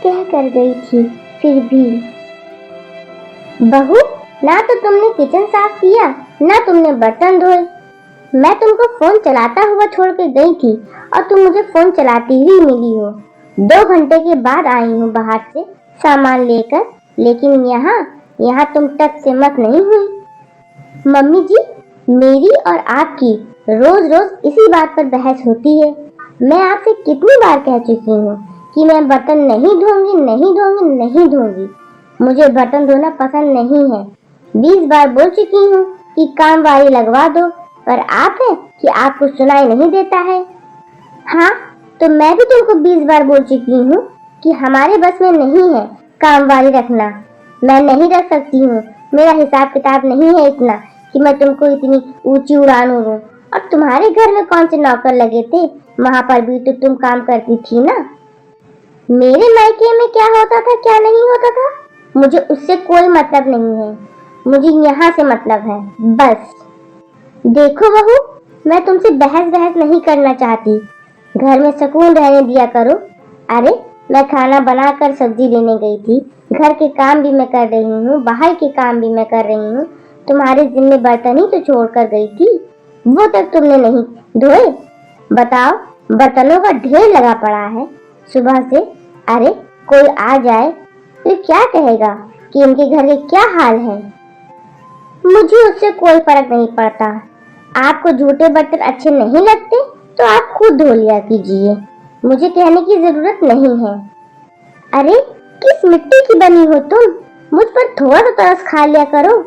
कह कर गई थी, फिर भी। बहू, ना तो तुमने किचन साफ किया, ना तुमने बर्तन धोए। मैं तुमको फोन चलाता हुआ छोड़ के गई थी और तुम मुझे फोन चलाती ही मिली हो। 2 घंटे के बाद आई हूँ बाहर से सामान लेकर, लेकिन यहाँ तुम टक से मत नहीं हुई। मम्मी जी, मेरी और आपकी रोज रोज इसी बात पर बहस होती है। मैं आपसे कितनी बार कह चुकी हूँ कि मैं बर्तन नहीं धोंगी, नहीं धोंगी, नहीं धोंगी। मुझे बर्तन धोना पसंद नहीं है। 20 बार बोल चुकी हूँ कि काम वाली लगवा दो, पर आप है कि आपको सुनाई नहीं देता है। हाँ, तो मैं भी तुमको 20 बार बोल चुकी हूँ कि हमारे बस में नहीं है काम वाली रखना। मैं नहीं रख सकती हूँ, मेरा हिसाब किताब नहीं है इतना कि मैं तुमको इतनी ऊंची उड़ान उड़ूं। और तुम्हारे घर में कौन से नौकर लगे थे, वहाँ पर भी तो तुम काम करती थी ना। मेरे मायके में क्या होता था क्या नहीं होता था, मुझे उससे कोई मतलब नहीं है। मुझे यहाँ से मतलब है, बस। देखो बहू, मैं तुमसे बहस नहीं करना चाहती। घर में सुकून रहने दिया करो। अरे, मैं खाना बनाकर सब्जी लेने गई थी, घर के काम भी मैं कर रही हूँ, बाहर के काम भी मैं कर रही हूँ। तुम्हारे जिम्मे बर्तन ही तो छोड़ कर गई थी, वो तक तुमने नहीं धोए। बताओ, बर्तनों का ढेर लगा पड़ा है सुबह से। अरे, कोई आ जाए तो क्या कहेगा कि इनके घर के क्या हाल है। मुझे उससे कोई फर्क नहीं पड़ता। आपको झूठे बर्तन अच्छे नहीं लगते तो आप खुद धो लिया कीजिए, मुझे कहने की जरूरत नहीं है। अरे, किस मिट्टी की बनी हो तुम, मुझ पर थोड़ा सा तरस खा लिया करो।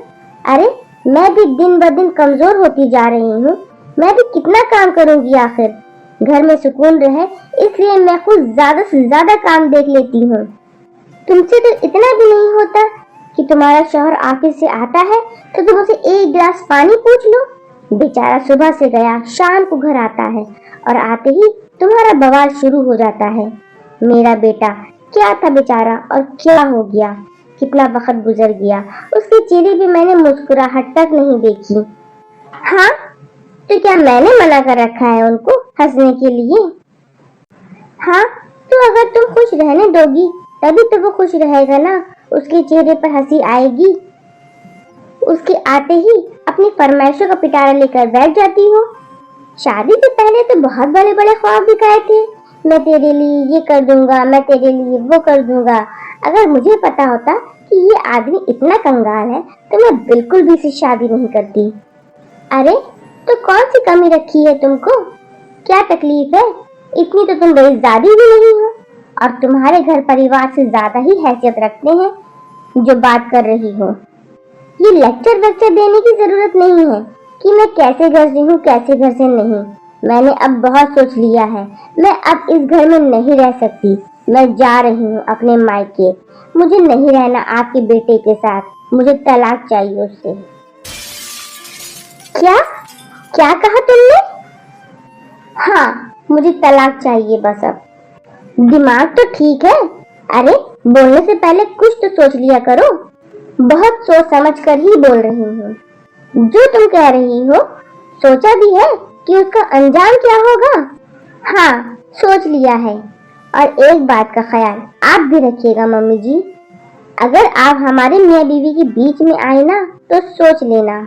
अरे, मैं भी दिन ब दिन कमजोर होती जा रही हूँ, मैं भी कितना काम करूंगी आखिर। घर में सुकून रहे इसलिए मैं खुद ज्यादा से ज्यादा काम देख लेती हूँ। तुमसे तो इतना भी नहीं होता कि तुम्हारा शौहर ऑफिस से आता है तो तुम उसे एक गिलास पानी पूछ लो। बेचारा सुबह से गया, शाम को घर आता है और आते ही तुम्हारा बवाल शुरू हो जाता है। मेरा बेटा क्या था बेचारा, और क्या हो गया, कितना वक्त गुजर गया, उसके चेहरे पे मैंने मुस्कुराहट तक नहीं देखी। हाँ, तो क्या मैंने मना कर रखा है उनको हंसने के लिए? हाँ, तो अगर तुम खुश रहने दोगी तभी तो वो खुश रहेगा ना, उसके चेहरे पर हंसी आएगी। उसके आते ही अपनी फरमाइशों का पिटारा लेकर बैठ जाती हो। शादी से पहले तो बहुत बड़े बड़े ख्वाब दिखाए थे, मैं तेरे लिए ये कर दूंगा, मैं तेरे लिए वो कर दूंगा। अगर मुझे पता होता कि ये आदमी इतना कंगाल है तो मैं बिल्कुल भी इससे शादी नहीं करती। अरे, तो कौन सी कमी रखी है तुमको, क्या तकलीफ है? इतनी तो तुम बेइज्जादी भी नहीं हो, और तुम्हारे घर परिवार से ज्यादा ही हैसियत रखते हैं जो बात कर रही हो। ये लेक्चर देने की जरूरत नहीं है कि मैं कैसे घर से हूँ कैसे घर से नहीं। मैंने अब बहुत सोच लिया है, मैं अब इस घर में नहीं रह सकती। मैं जा रही हूँ अपने मायके। मुझे नहीं रहना आपके बेटे के साथ, मुझे तलाक चाहिए उससे। क्या क्या कहा तुमने? हाँ, मुझे तलाक चाहिए बस अब। दिमाग तो ठीक है, अरे बोलने से पहले कुछ तो सोच लिया करो। बहुत सोच समझ कर ही बोल रही हूँ। जो तुम कह रही हो सोचा भी है कि उसका अंजाम क्या होगा? हाँ, सोच लिया है। और एक बात का ख्याल आप भी रखिएगा मम्मी जी, अगर आप हमारे मियाँ बीवी के बीच में आए ना तो सोच लेना,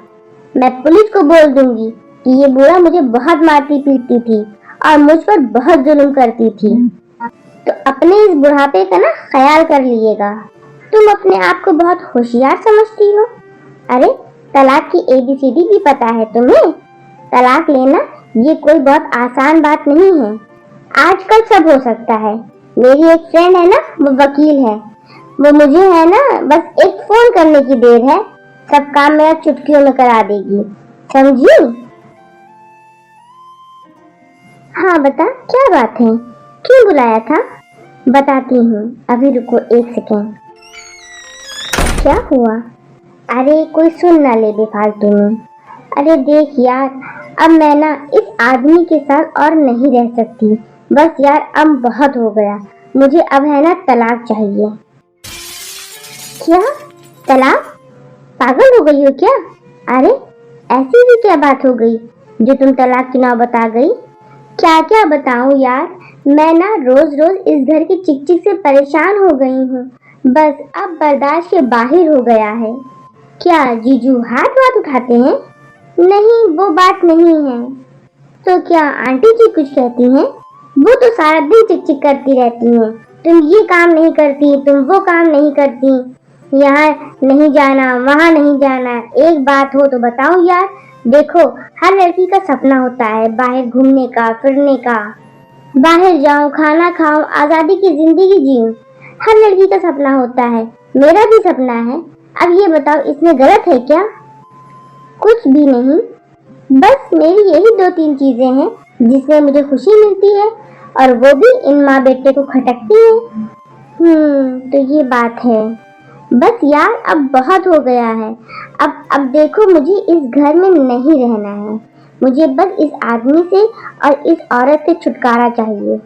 मैं पुलिस को बोल दूंगी कि ये बूढ़ा मुझे बहुत मारती पीटती थी और मुझ पर बहुत जुल्म करती थी। तो अपने इस बुढ़ापे का ना ख्याल कर लिएगा। तुम अपने आप को बहुत होशियार समझती हो। अरे, तलाक की ABCD भी पता है तुम्हें? तलाक लेना ये कोई बहुत आसान बात नहीं है, आजकल सब हो सकता है। मेरी एक फ्रेंड है ना, वो वकील है, वो मुझे है ना बस एक फोन करने की देर है, सब काम मेरा चुटकियों में करा देगी, समझी? हाँ बता, क्या बात है, क्यों बुलाया था? बताती हूँ, अभी रुको 1 सेकेंड। क्या हुआ? अरे कोई सुन ना ले बेफालतू में। अरे देख यार, अब मैं ना इस आदमी के साथ और नहीं रह सकती, बस यार अब बहुत हो गया, मुझे अब है ना तलाक चाहिए। क्या तलाक? पागल हो गई हो क्या? अरे ऐसी भी क्या बात हो गई जो तुम तलाक की नौबत आ गई? क्या क्या बताऊं यार, मैं ना रोज रोज इस घर की चिक चिक से परेशान हो गई हूँ। बस अब बर्दाश्त के बाहर हो गया है। क्या जीजू हाथ वाथ उठाते हैं? नहीं, वो बात नहीं है। तो क्या आंटी जी कुछ कहती हैं? वो तो सारा दिन चिक चिक करती रहती हैं। तुम ये काम नहीं करती, तुम वो काम नहीं करती, यहाँ नहीं जाना, वहाँ नहीं जाना। एक बात हो तो बताओ यार। देखो, हर लड़की का सपना होता है बाहर घूमने का, फिरने का। बाहर जाऊं, खाना खाऊं, आजादी की जिंदगी जीऊं। हर लड़की का सपना होता है, मेरा भी सपना है। अब ये बताओ, इसमें गलत है क्या? कुछ भी नहीं, बस मेरी यही 2-3 चीजें हैं जिसमें मुझे खुशी मिलती है, और वो भी इन माँ बेटे को खटकती है। तो ये बात है। बस यार, अब बहुत हो गया है। अब देखो, मुझे इस घर में नहीं रहना है। मुझे बस इस आदमी से और इस औरत से छुटकारा चाहिए।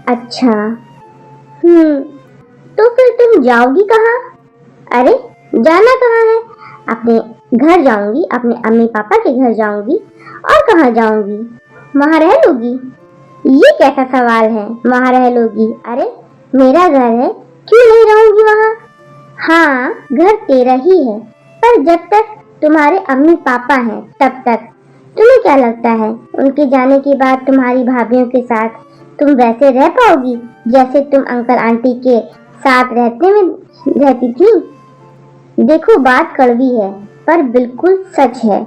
अच्छा, तो फिर तुम जाओगी कहाँ? अरे, जाना कहाँ है? अपने घर जाऊंगी, अपने अम्मी पापा के घर जाऊंगी। और कहाँ जाऊंगी? वहाँ रह लूंगी? ये कैसा सवाल है, वहाँ रह लोगी? अरे, मेरा घर है, क्यों नहीं रहूंगी वहाँ? हाँ, घर तेरा ही है, पर जब तक तुम्हारे अम्मी पापा हैं तब तक। तुम्हें क्या लगता है उनके जाने के बाद तुम्हारी भाभीयों के साथ तुम वैसे रह पाओगी जैसे तुम अंकल आंटी के साथ रहती थी? देखो, बात कड़वी है पर बिल्कुल सच है।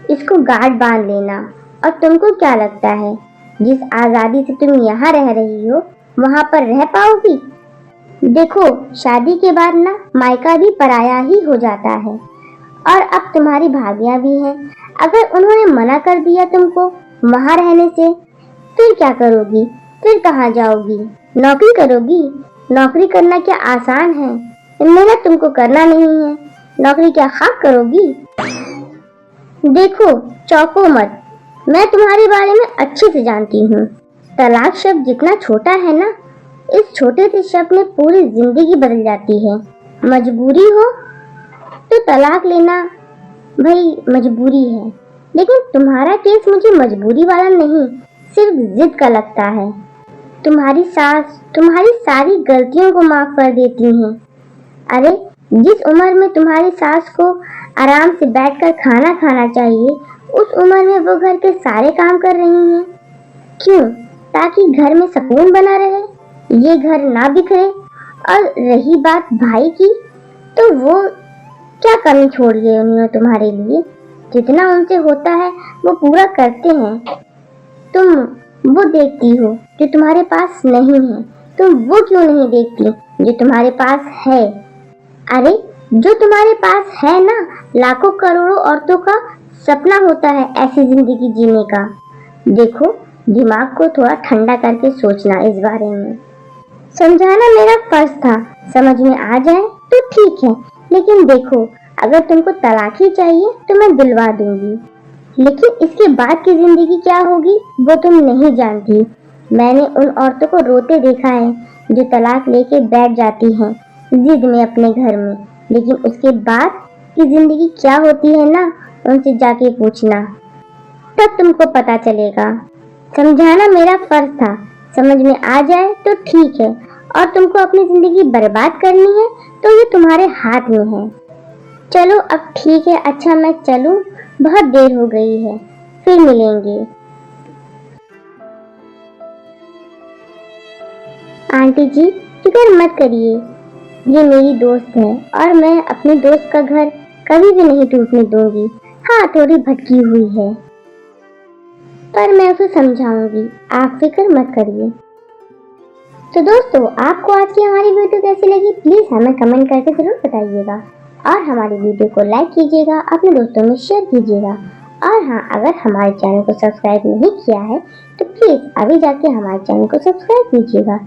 इसको गांठ बांध लेना। और तुमको क्या लगता है, जिस आजादी से तुम यहाँ रह रही हो वहाँ पर रह पाओगी? देखो, शादी के बाद ना मायका भी पराया ही हो जाता है। और अब तुम्हारी भाभियां भी हैं। अगर उन्होंने मना कर दिया तुमको वहाँ रहने से, फिर क्या करोगी? फिर कहाँ जाओगी? नौकरी करोगी? नौकरी करना क्या आसान है? मेहनत तुमको करना नहीं है, नौकरी क्या खाक करोगी? देखो, चौंको मत, मैं तुम्हारे बारे में अच्छे से जानती हूँ। तलाक शब्द जितना छोटा है ना, इस छोटे से शब्द में पूरी जिंदगी बदल जाती है। मजबूरी हो तो तलाक लेना भाई मजबूरी है, लेकिन तुम्हारा केस मुझे मजबूरी वाला नहीं, सिर्फ जिद का लगता है। तुम्हारी सास तुम्हारी सारी गलतियों को माफ कर देती हैं। अरे, जिस उम्र में तुम्हारी सास को आराम से बैठकर खाना खाना चाहिए, उस उम्र में वो घर के सारे काम कर रही हैं। क्यों? ताकि घर में सुकून बना रहे, ये घर ना बिखरे। और रही बात भाई की, तो वो क्या कमी छोड़ी है उन्होंने तुम्हारे लिए? जितना उनसे होता है वो पूरा करते हैं। तुम वो देखती हो जो तुम्हारे पास नहीं है, तुम वो क्यों नहीं देखती जो तुम्हारे पास है? अरे, जो तुम्हारे पास है ना, लाखों करोड़ों औरतों का सपना होता है ऐसी जिंदगी जीने का। देखो, दिमाग को थोड़ा ठंडा करके सोचना इस बारे में। समझाना मेरा फर्ज था, समझ में आ जाए तो ठीक है, लेकिन देखो, अगर तुमको तलाक ही चाहिए तो मैं दिलवा दूंगी, लेकिन इसके बाद की जिंदगी क्या होगी वो तुम नहीं जानती। मैंने उन औरतों को रोते देखा है जो तलाक लेके बैठ जाती हैं जिद में अपने घर में, लेकिन उसके बाद की जिंदगी क्या होती है ना, उनसे जाके पूछना, तब तुमको पता चलेगा। समझाना मेरा फर्ज था, समझ में आ जाए तो ठीक है, और तुमको अपनी जिंदगी बर्बाद करनी है तो ये तुम्हारे हाथ में है। चलो अब ठीक है, अच्छा मैं चलूं, बहुत देर हो गई है, फिर मिलेंगे। आंटी जी, फिक्र मत करिए, ये मेरी दोस्त है और मैं अपने दोस्त का घर कभी भी नहीं टूटने दूंगी। हाँ, थोड़ी भटकी हुई है, पर मैं उसे समझाऊंगी, आप फिक्र मत करिए। तो दोस्तों, आपको आज की हमारी वीडियो कैसी लगी प्लीज हमें कमेंट करके जरूर बताइएगा, और हमारी वीडियो को लाइक कीजिएगा, अपने दोस्तों में शेयर कीजिएगा। और हाँ, अगर हमारे चैनल को सब्सक्राइब नहीं किया है तो प्लीज अभी जाके हमारे चैनल को सब्सक्राइब कीजिएगा।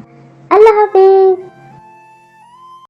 अल्लाह हाफिज।